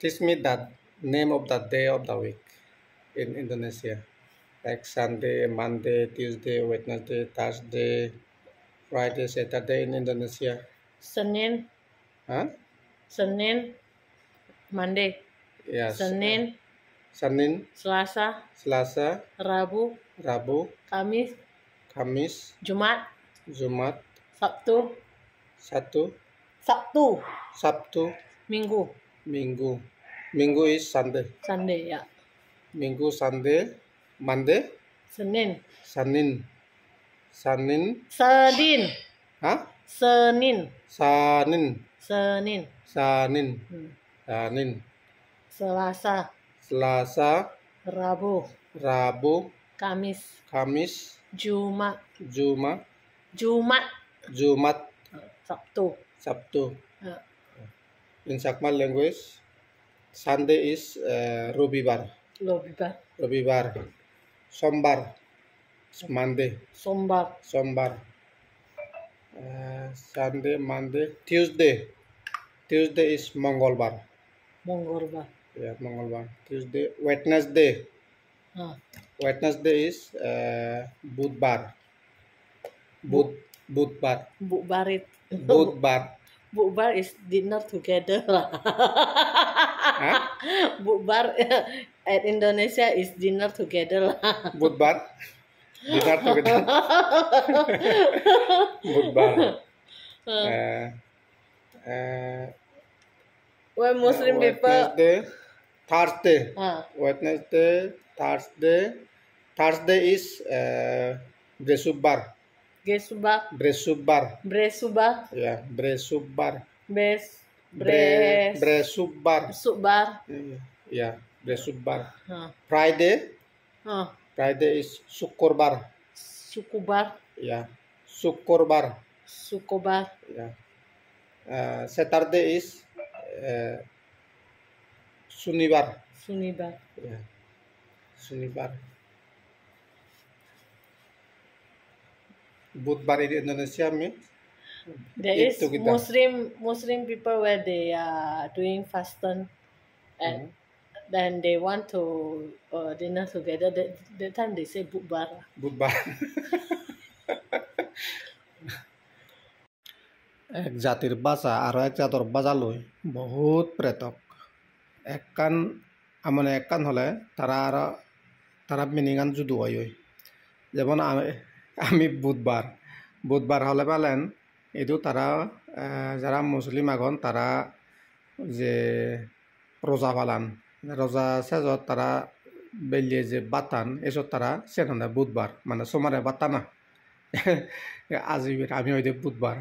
Teach me the name of the day of the week in Indonesia. Like Sunday, Monday, Tuesday, Wednesday, Thursday, Friday, Saturday in Indonesia. Senin, Huh? Senin, Monday, Yes. Senin, Senin, Selasa, Selasa, Rabu, Rabu, Kamis, Kamis, Jumat, Jumat, Sabtu, Sabtu, Sabtu, Sabtu, Minggu, Minggu. Minggu is Sunday. Sunday ya. Minggu, Sunday, Monday, Senin, Senin, Senin, Senin, huh? Senin, Senin, Senin, Senin, Hmm. Senin, Selasa, Selasa, Rabu, Rabu, Kamis, Kamis, Jumat, Jumat, Jumat, Jumat, Sabtu. Sabtu. Ya. In Sakmal language, Sunday is Robibar. Lobibar, Robibar. Sombar is Monday. Sombar, Sombar. Sunday, Monday, Tuesday. Tuesday is Mongolbar. Mongolbar. Yeah, Mongolbar. Tuesday, Wednesday. Ah, Wednesday is Budbar. Budbar. Bukbarit. Budbar. Bukbar is dinner together lah. Huh? Bukbar at Indonesia is dinner together lah. Budbar. Dinner together. Budbar. When Muslim people, Wednesday, Thursday. ah, Wednesday, Thursday. Thursday is Bresubbar. Gesubak, Bresubbar. Bresubak, Yeah, Bresubbar. Bresubbar. Subbar, Yeah, Bresubbar. ah, Friday. ah, Friday is Sukurbar. Sukubar, Yeah, Sukurbar. Sukobar, Yeah. Saturday is Sunibar. Sunibar. Yeah, Sunibar. Budbar in Indonesia means There is itu kita. Muslim people where they are doing fasting and then they want to dinner together. That time they say bukbar. Budbar. এক জাতির বাসা আর এক জাতর বাজা লই বহুত প্রেতক এককান মানে এককান হলে তারা মিনিগান যুদু হয় যেমন আমি বুধবার হলে পেলেন এদু তারা যারা মুসলিম আগন তারা যে রোজা পালান রোজা শেষত তারা বেলিয়ে যে বাতান এসব তারা সেখানে বুধবার মানে সোমারে বাতানা আজি আমি হইতে বুধবার